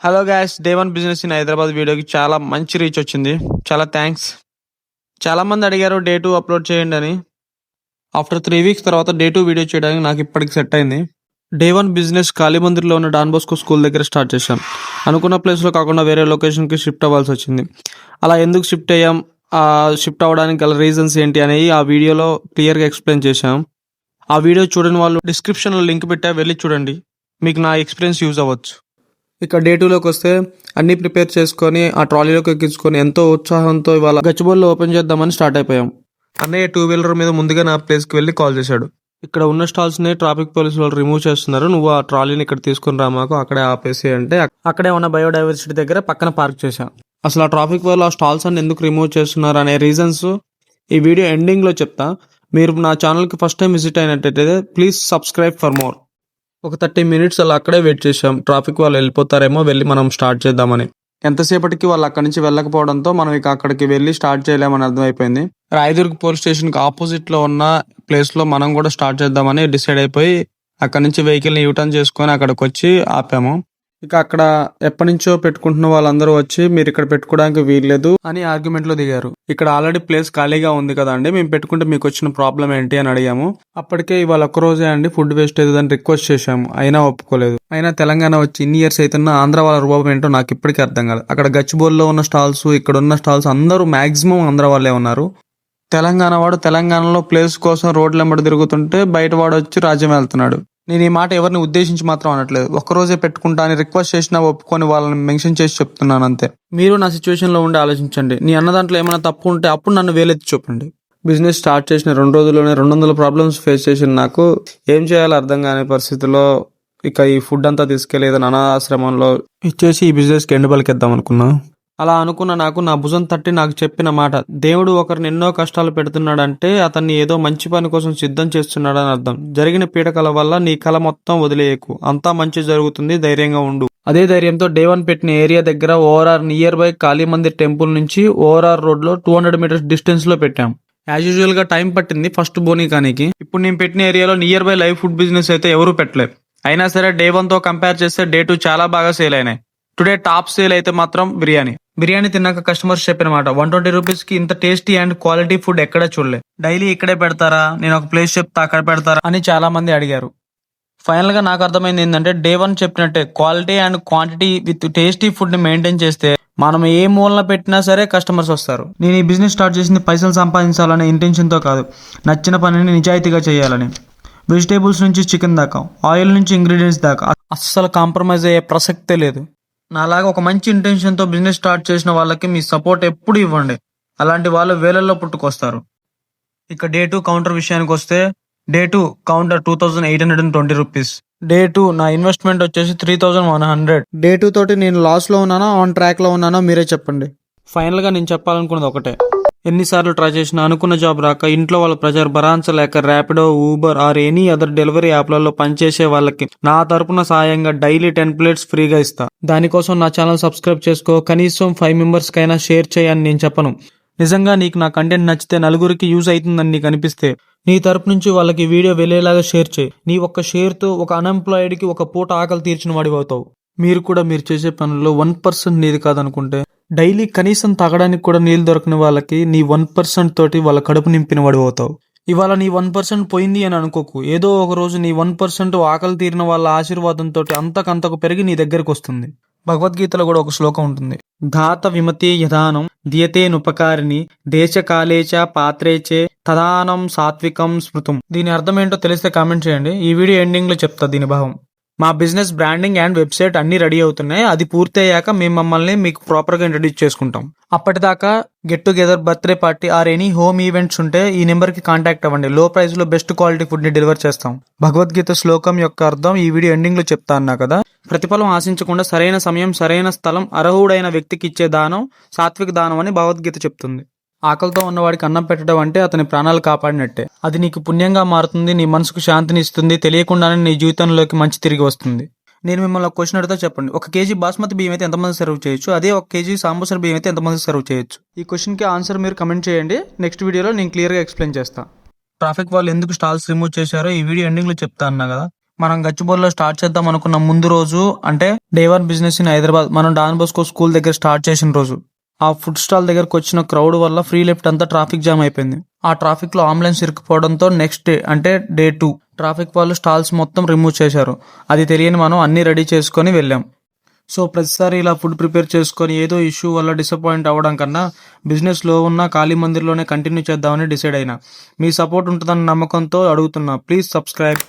Hello guys, day one business in Hyderabad వీడియోకి చాలా మంచి రీచ్ వచ్చింది. చాలా థ్యాంక్స్. చాలా మంది అడిగారు డే 2 అప్లోడ్ చేయండి అని. ఆఫ్టర్ 3 వీక్స్ తర్వాత డే 2 వీడియో చేయడానికి నాకు ఇప్పటికి సెట్ అయింది. డే 1 బిజినెస్ కాళీమందిర్లో ఉన్న డాన్ బోస్కో స్కూల్ దగ్గర స్టార్ట్ చేశాం. అనుకున్న ప్లేస్లో కాకుండా వేరే లొకేషన్కి షిఫ్ట్ అవ్వాల్సి వచ్చింది. అలా ఎందుకు షిఫ్ట్ అయ్యాం, షిఫ్ట్ అవ్వడానికి గల రీజన్స్ ఏంటి అనేవి ఆ వీడియోలో క్లియర్గా ఎక్స్ప్లెయిన్ చేశాం. ఆ వీడియో చూడని వాళ్ళు డిస్క్రిప్షన్లో లింక్ పెట్టా, వెళ్ళి చూడండి. మీకు నా ఎక్స్పీరియన్స్ యూజ్ అవ్వచ్చు. ఇక డే 2లోకి వస్తే అన్నీ ప్రిపేర్ చేసుకొని ఆ ట్రాలీలోకి ఎక్కించుకొని ఎంతో ఉత్సాహంతో ఇవాళ గచ్చిబౌలిలో ఓపెన్ చేద్దామని స్టార్ట్ అయిపోయాం. అన్నయ్య 2 వీలర్ మీద ముందుగా నా ప్లేస్కి వెళ్ళి కాల్ చేశాడు. ఇక్కడ ఉన్న స్టాల్స్ని ట్రాఫిక్ పోలీసు వాళ్ళు రిమూవ్ చేస్తున్నారు, నువ్వు ఆ ట్రాలీని ఇక్కడ తీసుకుని రా, మాకు అక్కడే ఆపేసి అంటే అక్కడే ఉన్న బయోడైవర్సిటీ దగ్గర పక్కన పార్క్ చేశాం. అసలు ఆ ట్రాఫిక్ వాళ్ళు ఆ స్టాల్స్ అన్ని ఎందుకు రిమూవ్ చేస్తున్నారు అనే రీజన్స్ ఈ వీడియో ఎండింగ్లో చెప్తా. మీరు నా ఛానల్కి ఫస్ట్ టైం విజిట్ అయినట్టయితే ప్లీజ్ సబ్స్క్రైబ్ ఫర్ మోర్. ఒక 30 మినిట్స్ అలా అక్కడే వెయిట్ చేసాం. ట్రాఫిక్ వాళ్ళు వెళ్ళిపోతారేమో, వెళ్ళి మనం స్టార్ట్ చేద్దామని. ఎంతసేపటికి వాళ్ళు అక్కడి నుంచి వెళ్ళకపోవడంతో మనం ఇక అక్కడికి వెళ్ళి స్టార్ట్ చేయలేమని అర్థమైపోయింది. రాయదుర్గ్ పోలీస్ స్టేషన్కి ఆపోజిట్లో ఉన్న ప్లేస్లో మనం కూడా స్టార్ట్ చేద్దామని డిసైడ్ అయిపోయి అక్కడి నుంచి వెహికల్ని యూటర్న్ చేసుకొని అక్కడికి వచ్చి ఆపాము. ఇక అక్కడ ఎప్పటి నుంచో పెట్టుకుంటున్న వాళ్ళందరూ వచ్చి మీరు ఇక్కడ పెట్టుకోవడానికి వీల్లేదు అని ఆర్గ్యుమెంట్లో దిగారు. ఇక్కడ ఆల్రెడీ ప్లేస్ ఖాళీగా ఉంది కదా అండి, మేము పెట్టుకుంటే మీకు వచ్చిన ప్రాబ్లం ఏంటి అని అడిగాము. అప్పటికే ఇవాళ ఒక్కరోజే అండి ఫుడ్ వేస్ట్ అవుతుందని రిక్వెస్ట్ చేశాము, అయినా ఒప్పుకోలేదు. అయినా తెలంగాణ వచ్చి ఇన్ని ఇయర్స్ అవుతున్నా ఆంధ్ర వాళ్ళ రూపం ఏంటో నాకు ఇప్పటికీ అర్థం కాదు. అక్కడ గచ్చిబౌలిలో ఉన్న స్టాల్స్, ఇక్కడ ఉన్న స్టాల్స్ అందరూ మాక్సిమం ఆంధ్ర వాళ్ళే ఉన్నారు. తెలంగాణ వాడు తెలంగాణలో ప్లేస్ కోసం రోడ్ల వెంబడి తిరుగుతుంటే బయట వాడు వచ్చి రాజ్యం వెళ్తున్నాడు. నేను ఈ మాట ఎవరిని ఉద్దేశించి మాత్రం అనట్లేదు. ఒక్కరోజే పెట్టుకుంటా అని రిక్వెస్ట్ చేసినా ఒప్పుకొని వాళ్ళని మెన్షన్ చేసి చెప్తున్నాను అంతే. మీరు నా సిచ్యువేషన్లో ఉండి ఆలోచించండి. నీ అన్న దాంట్లో ఏమైనా తప్పు ఉంటే అప్పుడు నన్ను వేలెత్తి చూపండి. బిజినెస్ స్టార్ట్ చేసిన 2 రోజుల్లోనే 200 ప్రాబ్లమ్స్ ఫేస్ చేసిన నాకు ఏం చేయాలో అర్థం కాని పరిస్థితిలో ఇక ఈ ఫుడ్ అంతా తీసుకెళ్లి ఏదైనా అనాథాశ్రమంలో ఇచ్చేసి ఈ బిజినెస్కి ఎండు పలికిద్దాం అనుకున్నా. అలా అనుకున్న నాకు నా భుజం తట్టి నాకు చెప్పిన మాట, దేవుడు ఒకరిని ఎన్నో కష్టాలు పెడుతున్నాడంటే అతన్ని ఏదో మంచి పని కోసం సిద్ధం చేస్తున్నాడని అర్థం. జరిగిన పీడకల వల్ల నీ కళ మొత్తం వదిలేయకు, అంతా మంచి జరుగుతుంది, ధైర్యంగా ఉండు. అదే ధైర్యంతో డే 1 పెట్టిన ఏరియా దగ్గర ORR near by Kali Mandir temple నుంచి ఓఆర్ఆర్ రోడ్లో 200 మీటర్స్ డిస్టెన్స్లో పెట్టాం. యాజ్ యూజువల్ గా టైం పట్టింది ఫస్ట్ బోనీ కానికి. ఇప్పుడు నేను పెట్టిన ఏరియాలో near by live food business అయితే ఎవరూ పెట్టలేదు. అయినా సరే డే 1తో కంపేర్ చేస్తే డే 2 చాలా బాగా సేల్ అయినాయి. టుడే టాప్ సేల్ అయితే మాత్రం బిర్యానీ తిన్నాక కస్టమర్స్ చెప్పిన మాట, 120 రూపీస్కి ఇంత టేస్టీ అండ్ క్వాలిటీ ఫుడ్ ఎక్కడ చూడలే. డైలీ ఇక్కడే పెడతారా, నేను ఒక ప్లేస్ చెప్తా అక్కడ పెడతారా అని చాలా మంది అడిగారు. ఫైనల్ గా నాకు అర్థమైంది ఏంటంటే డే 1 చెప్పినట్టే quality and quantity with tasty food ని మెయింటైన్ చేస్తే మనం ఏ మూలన పెట్టినా సరే కస్టమర్స్ వస్తారు. నేను ఈ బిజినెస్ స్టార్ట్ చేసింది పైసలు సంపాదించాలనే ఇంటెన్షన్తో కాదు, నచ్చిన పనిని నిజాయితీగా చేయాలని. వెజిటేబుల్స్ నుంచి చికెన్ దాకా, ఆయిల్ నుంచి ఇంగ్రీడియంట్స్ దాకా అస్సలు కాంప్రమైజ్ అయ్యే ప్రసక్తే లేదు. నాలాగా ఒక మంచి ఇంటెన్షన్తో బిజినెస్ స్టార్ట్ చేసిన వాళ్ళకి మీ సపోర్ట్ ఎప్పుడు ఇవ్వండి. అలాంటి వాళ్ళు వేలల్లో పుట్టుకొస్తారు. ఇక డే 2 కౌంటర్ విషయానికి వస్తే డే 2 కౌంటర్ 2820 రూపీస్. డే 2 నా ఇన్వెస్ట్మెంట్ వచ్చేసి 3100. డే 2 తోటి నేను లాస్లో ఉన్నానో ఆన్ ట్రాక్లో ఉన్నానో మీరే చెప్పండి. ఫైనల్గా నేను చెప్పాలనుకున్నది ఒకటే, ఎన్నిసార్లు ట్రై చేసినా అనుకున్న జాబ్ రాక ఇంట్లో వాళ్ళ ప్రెజర్ భరాంచలేక Rapido, Uber or any other delivery యాప్లలో పనిచేసే వాళ్ళకి నా తరపున సాయంగా డైలీ 10 ప్లేట్స్ ఫ్రీగా ఇస్తా. దానికోసం నా ఛానల్ సబ్స్క్రైబ్ చేసుకో, కనీసం 5 మెంబర్స్ కైనా షేర్ చేయని నేను చెప్పను. నిజంగా నీకు నా కంటెంట్ నచ్చితే, నలుగురికి యూజ్ అవుతుందని నీకు అనిపిస్తే నీ తరపు నుంచి వాళ్ళకి వీడియో వెళ్ళేలాగా షేర్ చేయి. నీ ఒక్క షేర్తో ఒక అన్ఎంప్లాయిడ్కి ఒక పూట ఆకలి తీర్చిన వాడివవుతావు. మీరు కూడా మీరు చేసే పనుల్లో 1% నీది కాదనుకుంటే డైలీ కనీసం తాగడానికి కూడా నీళ్ళు దొరకని వాళ్ళకి నీ 1% తోటి వాళ్ళ కడుపు నింపిన వాడు అవుతావు. ఇవాళ నీ 1% పోయింది అని అనుకోకు, ఏదో ఒక రోజు నీ 1% ఆకలి తీరిన వాళ్ళ ఆశీర్వాదంతో అంతకంతకు పెరిగి నీ దగ్గరకు వస్తుంది. భగవద్గీతలో కూడా ఒక శ్లోకం ఉంటుంది, ధాత విమతే యదానం దియతే నుపకారిని దేశకాలేచ పాత్రేచే తదానం సాత్వికం స్మృతం. దీని అర్థం ఏంటో తెలిస్తే కామెంట్ చేయండి. ఈ వీడియో ఎండింగ్ లో చెప్తా దీని భావం. మా బిజినెస్ బ్రాండింగ్ అండ్ వెబ్సైట్ అన్ని రెడీ అవుతున్నాయి. అది పూర్తి అయ్యాక మేము మమ్మల్ని మీకు ప్రాపర్గా ఇంట్రడ్యూస్ చేసుకుంటాం. అప్పటిదాకా get together, birthday party or any home events ఉంటే ఈ నెంబర్కి కాంటాక్ట్ అవ్వండి. లో ప్రైస్లో బెస్ట్ క్వాలిటీ ఫుడ్ని డెలివర్ చేస్తాం. భగవద్గీత శ్లోకం యొక్క అర్థం ఈ వీడియో ఎండింగ్లో చెప్తా అన్నా కదా. ప్రతిఫలం ఆశించకుండా సరైన సమయం, సరైన స్థలం, అర్హుడైన వ్యక్తికి ఇచ్చే దానం సాత్విక దానం అని భగవద్గీత చెప్తుంది. ఆకలితో ఉన్నవాడికి అన్నం పెట్టడం అంటే అతని ప్రాణాలు కాపాడినట్టే. అది నీకు పుణ్యంగా మారుతుంది, నీ మనసుకు శాంతిని ఇస్తుంది, తెలియకుండానే నీ జీవితంలోకి మంచి తిరిగి వస్తుంది. నేను మిమ్మల్ని ఒక క్వశ్చన్ అడిగితే చెప్పండి, 1 కేజీ బాస్మతి బియ్యం అయితే ఎంతమంది సర్వ్ చేయొచ్చు, అదే 1 కేజీ సాంబూసర్ బియ్యం అయితే ఎంతమంది సర్వ్ చేయొచ్చు? ఈ క్వశ్చన్కి ఆన్సర్ మీరు కమెంట్ చేయండి. నెక్స్ట్ వీడియోలో నేను క్లియర్గా ఎక్స్ప్లెయిన్ చేస్తాను. ట్రాఫిక్ వాళ్ళు ఎందుకు స్టాల్స్ రిమూవ్ చేశారో ఈ వీడియో ఎండింగ్లో చెప్తా అన్నా కదా. మనం గచ్చిబౌలిలో స్టార్ట్ చేద్దాం అనుకున్న ముందు రోజు అంటే డే 1 బిజినెస్ ఇన్ హైదరాబాద్ మనం డాన్ బోస్కో స్కూల్ దగ్గర స్టార్ట్ చేసిన రోజు ఆ ఫుడ్ స్టాల్ దగ్గరకు వచ్చిన క్రౌడ్ వల్ల ఫ్రీ లెఫ్ట్ అంతా ట్రాఫిక్ జామ్ అయిపోయింది. ఆ ట్రాఫిక్ లో అంబులెన్స్ ఇరుక్కుపోవడంతో నెక్స్ట్ డే అంటే డే 2 ట్రాఫిక్ వాళ్ళు స్టాల్స్ మొత్తం రిమూవ్ చేశారు. అది తెలియని మనం అన్ని రెడీ చేసుకొని వెళ్ళాం. సో ప్రతిసారి ఇలా ఫుడ్ ప్రిపేర్ చేసుకొని ఏదో ఇష్యూ వల్ల డిసప్పాయింట్ అవ్వడం కన్నా బిజినెస్ లో ఉన్న ఖాళీ మందిర్లోనే కంటిన్యూ చేద్దామని డిసైడ్ అయినా. మీ సపోర్ట్ ఉంటుందన్న నమ్మకంతో అడుగుతున్నా. Please subscribe.